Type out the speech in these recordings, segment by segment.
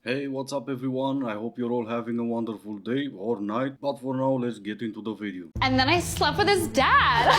Hey, what's up everyone? I hope you're all having a wonderful day or night, but for now, let's get into the video. And then I slept with his dad.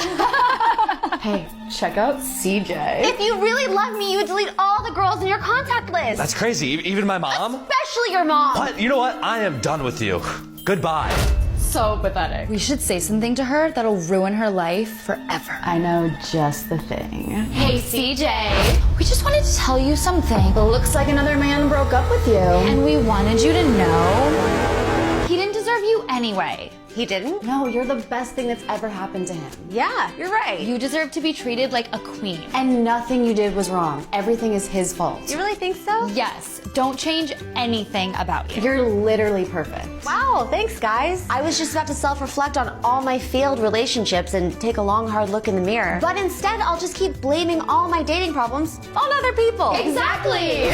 Hey, check out CJ. If you really love me, you would delete all the girls in your contact list. That's crazy. Even my mom? Especially your mom. What? You know what? I am done with you. Goodbye. So pathetic. We should say something to her that'll ruin her life forever. I know just the thing. Hey, CJ. We just wanted to tell you something. It looks like another man broke up with you. And we wanted you to know he didn't deserve you anyway. He didn't? No, you're the best thing that's ever happened to him. Yeah, you're right. You deserve to be treated like a queen. And nothing you did was wrong. Everything is his fault. You really think so? Yes, don't change anything about you. You're literally perfect. Wow, thanks guys. I was just about to self-reflect on all my failed relationships and take a long hard look in the mirror. But instead, I'll just keep blaming all my dating problems on other people. Exactly.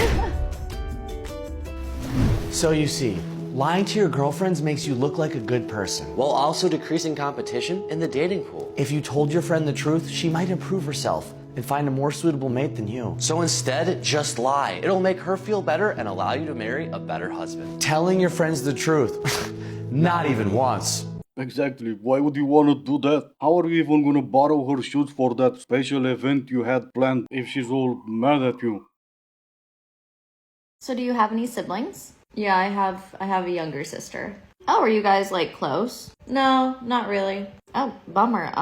So you see, lying to your girlfriends makes you look like a good person. While also decreasing competition in the dating pool. If you told your friend the truth, she might improve herself and find a more suitable mate than you. So instead, just lie. It'll make her feel better and allow you to marry a better husband. Telling your friends the truth, not even once. Exactly, why would you want to do that? How are you even gonna borrow her shoes for that special event you had planned if she's all mad at you? So do you have any siblings? Yeah, I have a younger sister. Oh, are you guys like close? No, not really. Oh, bummer.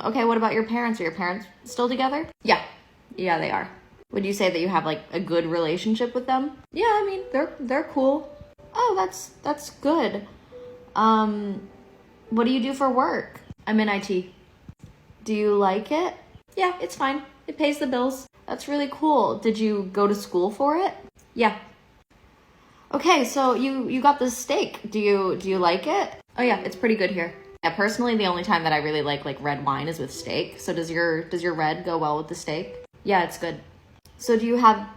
Okay, what about your parents? Are your parents still together? Yeah. Yeah, they are. Would you say that you have like a good relationship with them? Yeah, I mean, they're cool. Oh, that's good. What do you do for work? I'm in IT. Do you like it? Yeah, it's fine. It pays the bills. That's really cool. Did you go to school for it? Yeah. Okay, so you got this steak. Do you like it? Oh yeah, it's pretty good here. Yeah, personally, the only time that I really like red wine is with steak. So does your red go well with the steak? Yeah, it's good. So do you have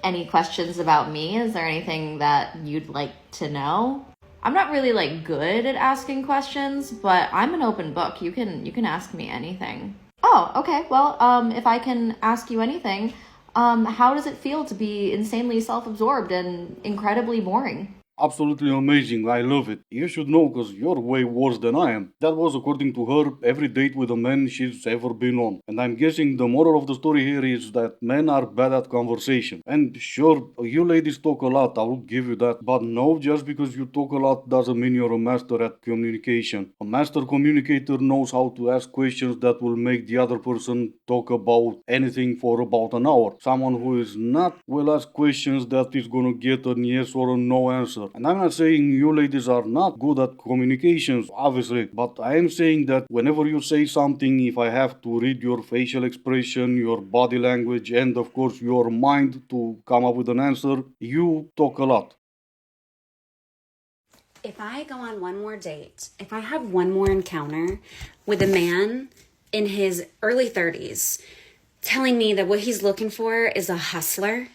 any questions about me? Is there anything that you'd like to know? I'm not really like good at asking questions, but I'm an open book. You can ask me anything. Oh, okay. Well, if I can ask you anything, how does it feel to be insanely self-absorbed and incredibly boring? Absolutely amazing, I love it. You should know because you're way worse than I am. That was according to her every date with a man she's ever been on. And I'm guessing the moral of the story here is that men are bad at conversation. And sure, you ladies talk a lot, I will give you that. But no, just because you talk a lot doesn't mean you're a master at communication. A master communicator knows how to ask questions that will make the other person talk about anything for about an hour. Someone who is not will ask questions that is gonna get a yes or a no answer. And I'm not saying you ladies are not good at communications, obviously, but I am saying that whenever you say something, if I have to read your facial expression, your body language, and of course your mind to come up with an answer, you talk a lot. If I go on one more date, if I have one more encounter with a man in his early 30s telling me that what he's looking for is a hustler,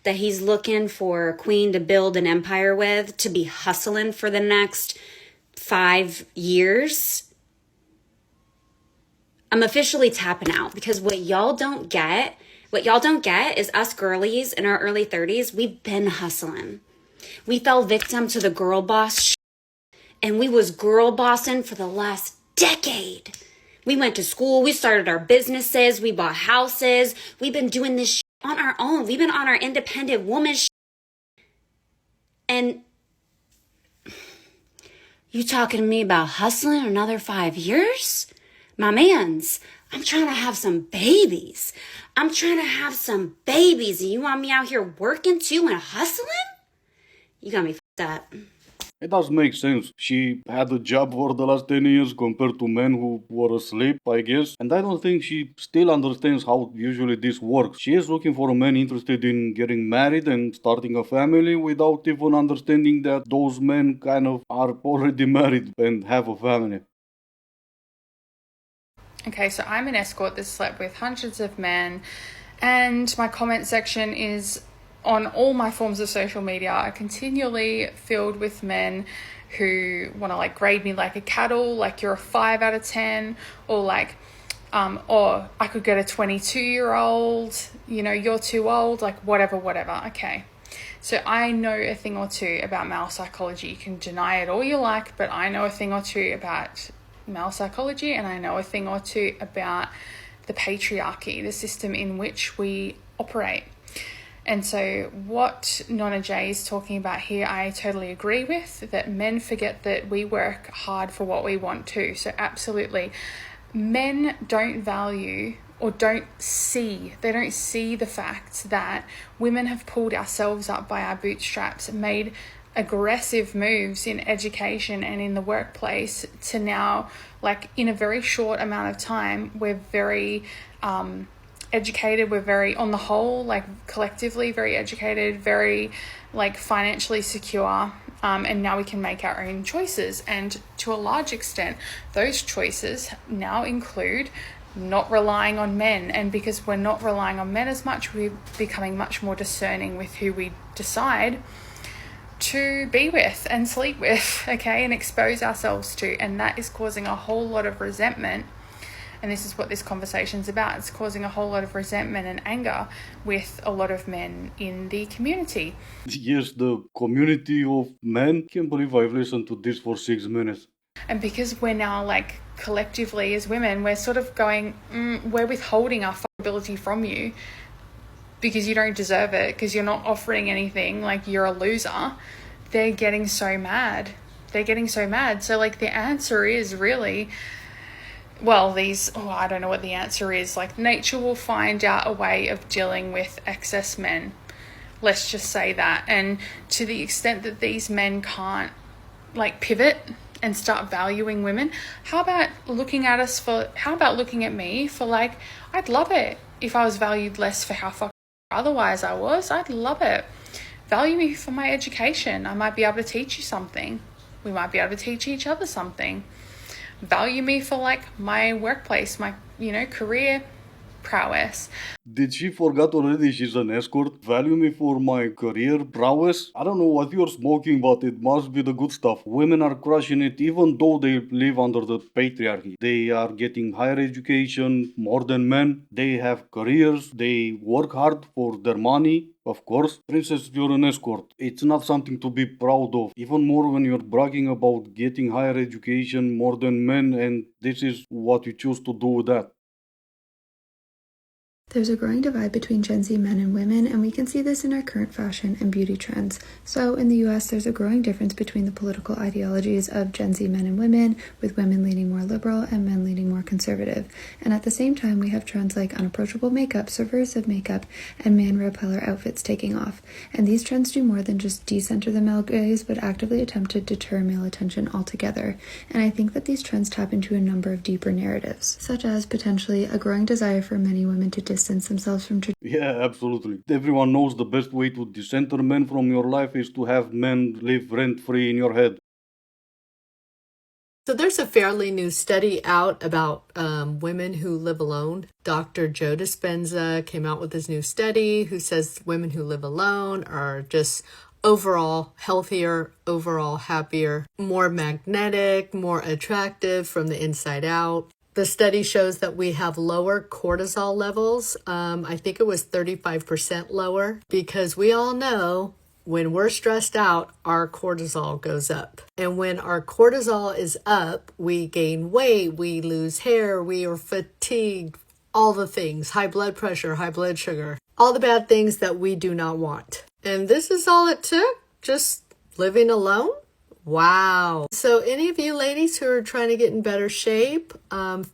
that he's looking for a queen to build an empire with, to be hustling for the next 5 years, I'm officially tapping out, because what y'all don't get is us girlies in our early 30s, we've been hustling. We fell victim to the girl boss and we was girl bossing for the last decade. We went to school, we started our businesses, we bought houses, we've been doing this on our own. We've been on our independent woman and you talking to me about hustling another 5 years? My mans, I'm trying to have some babies. And you want me out here working too and hustling? You got me f***ed up. It does make sense. She had a job for the last 10 years compared to men who were asleep, I guess. And I don't think she still understands how usually this works. She is looking for a man interested in getting married and starting a family without even understanding that those men kind of are already married and have a family. Okay, so I'm an escort that slept with hundreds of men, and my comment section is on all my forms of social media are continually filled with men who want to like grade me like a cattle, like you're a 5 out of 10, or like, or I could get a 22-year-old, you know, you're too old, like whatever. Okay. So I know a thing or two about male psychology. You can deny it all you like, but I know a thing or two about male psychology, and I know a thing or two about the patriarchy, the system in which we operate. And so what Nonna J is talking about here, I totally agree with, that men forget that we work hard for what we want to. So absolutely, men don't value or they don't see the fact that women have pulled ourselves up by our bootstraps, made aggressive moves in education and in the workplace to now, like, in a very short amount of time, we're very educated, we're very, on the whole, like, collectively very educated, very, like, financially secure, and now we can make our own choices. And to a large extent, those choices now include not relying on men. And because we're not relying on men as much, we're becoming much more discerning with who we decide to be with and sleep with, okay, and expose ourselves to. And that is causing a whole lot of resentment. And this is what this conversation's about. It's causing a whole lot of resentment and anger with a lot of men in the community. Yes, the community of men. Can't believe I've listened to this for 6 minutes. And because we're now, like, collectively as women, we're sort of going, we're withholding our ability from you because you don't deserve it, because you're not offering anything, like, you're a loser. They're getting so mad. So, like, the answer is really, well, I don't know what the answer is. Like, nature will find out a way of dealing with excess men. Let's just say that. And to the extent that these men can't, like, pivot and start valuing women, how about looking at me for, like, I'd love it if I was valued less for how fucking otherwise I was. I'd love it. Value me for my education. I might be able to teach you something. We might be able to teach each other something. Value me for, like, my workplace, my, career prowess. Did she forget already she's an escort? Value me for my career prowess? I don't know what you're smoking, but it must be the good stuff. Women are crushing it even though they live under the patriarchy. They are getting higher education more than men. They have careers. They work hard for their money. Of course, princess, you're an escort. It's not something to be proud of. Even more when you're bragging about getting higher education more than men, and this is what you choose to do with that. There's a growing divide between Gen Z men and women, and we can see this in our current fashion and beauty trends. So in the US, there's a growing difference between the political ideologies of Gen Z men and women, with women leaning more liberal and men leaning more conservative. And at the same time, we have trends like unapproachable makeup, subversive makeup, and man repeller outfits taking off. And these trends do more than just decenter the male gaze, but actively attempt to deter male attention altogether. And I think that these trends tap into a number of deeper narratives, such as potentially a growing desire for many women to distance themselves from Yeah, absolutely. Everyone knows the best way to decenter men from your life is to have men live rent-free in your head. So there's a fairly new study out about women who live alone. Dr. Joe Dispenza came out with this new study who says women who live alone are just overall healthier, overall happier, more magnetic, more attractive from the inside out. The study shows that we have lower cortisol levels. I think it was 35% lower, because we all know when we're stressed out, our cortisol goes up. And when our cortisol is up, we gain weight, we lose hair, we are fatigued, all the things, high blood pressure, high blood sugar, all the bad things that we do not want. And this is all it took, just living alone. Wow. So any of you ladies who are trying to get in better shape,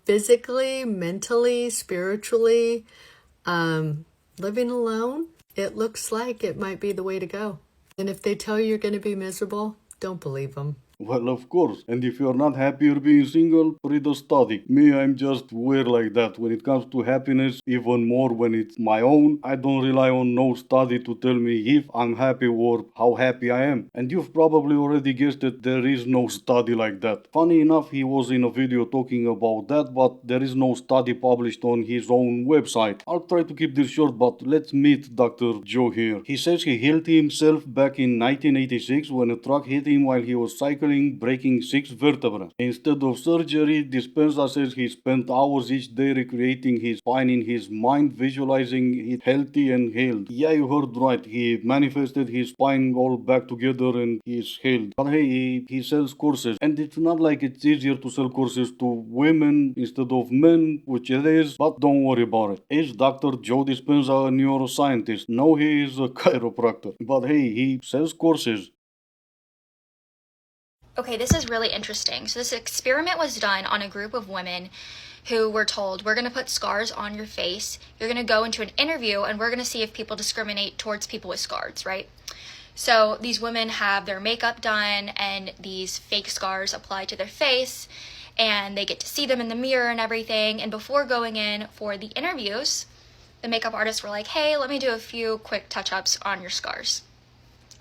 physically, mentally, spiritually, living alone, it looks like it might be the way to go. And if they tell you you're going to be miserable, don't believe them. Well, of course. And if you're not happier being single, read a study. Me, I'm just weird like that. When it comes to happiness, even more when it's my own, I don't rely on no study to tell me if I'm happy or how happy I am. And you've probably already guessed it, there is no study like that. Funny enough, he was in a video talking about that, but there is no study published on his own website. I'll try to keep this short, but let's meet Dr. Joe here. He says he healed himself back in 1986 when a truck hit him while he was cycling healing, breaking 6 vertebrae. Instead of surgery, Dispenza says he spent hours each day recreating his spine in his mind, visualizing it healthy and healed. Yeah, you heard right. He manifested his spine all back together and he's healed. But hey, he sells courses. And it's not like it's easier to sell courses to women instead of men, which it is, but don't worry about it. Is Dr. Joe Dispenza a neuroscientist? No, he is a chiropractor. But hey, he sells courses. Okay, this is really interesting. So this experiment was done on a group of women who were told, we're going to put scars on your face. You're going to go into an interview and we're going to see if people discriminate towards people with scars, right? So these women have their makeup done and these fake scars applied to their face, and they get to see them in the mirror and everything. And before going in for the interviews, the makeup artists were like, hey, let me do a few quick touch-ups on your scars.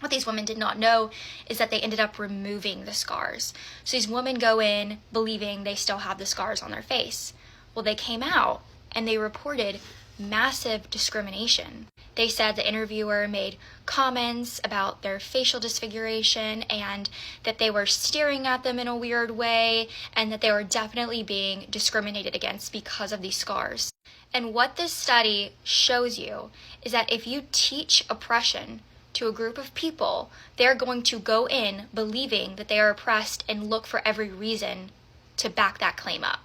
What these women did not know is that they ended up removing the scars. So these women go in believing they still have the scars on their face. Well, they came out and they reported massive discrimination. They said the interviewer made comments about their facial disfiguration and that they were staring at them in a weird way and that they were definitely being discriminated against because of these scars. And what this study shows you is that if you teach oppression to a group of people, they're going to go in believing that they are oppressed and look for every reason to back that claim up,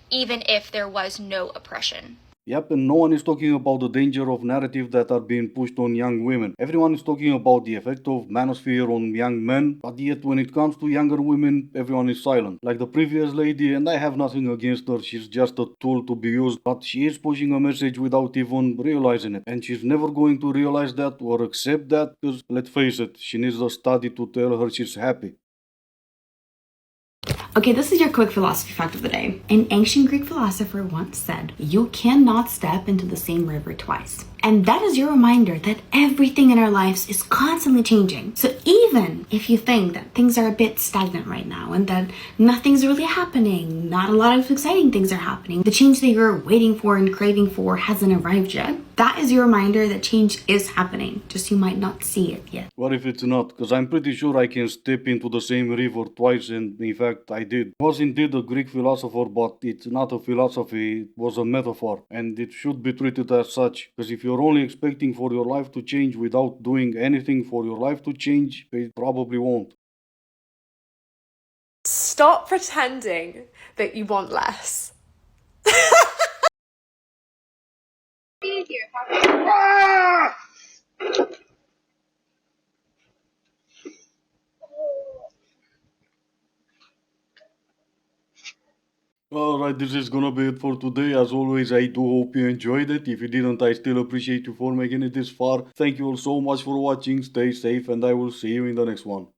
even if there was no oppression. Yep, and no one is talking about the danger of narratives that are being pushed on young women. Everyone is talking about the effect of manosphere on young men, but yet when it comes to younger women, everyone is silent. Like the previous lady, and I have nothing against her, she's just a tool to be used, but she is pushing a message without even realizing it. And she's never going to realize that or accept that, because let's face it, she needs a study to tell her she's happy. Okay, this is your quick philosophy fact of the day. An ancient Greek philosopher once said, you cannot step into the same river twice. And that is your reminder that everything in our lives is constantly changing. So even if you think that things are a bit stagnant right now and that nothing's really happening, not a lot of exciting things are happening, the change that you're waiting for and craving for hasn't arrived yet, that is your reminder that change is happening, just you might not see it yet. What if it's not? Because I'm pretty sure I can step into the same river twice, and in fact I did. It was indeed a Greek philosopher, but it's not a philosophy, it was a metaphor, and it should be treated as such. Because if you're only expecting for your life to change without doing anything for your life to change, it probably won't. Stop pretending that you want less. Alright, this is gonna be it for today. As always, I do hope you enjoyed it. If you didn't, I still appreciate you for making it this far. Thank you all so much for watching. Stay safe, and I will see you in the next one.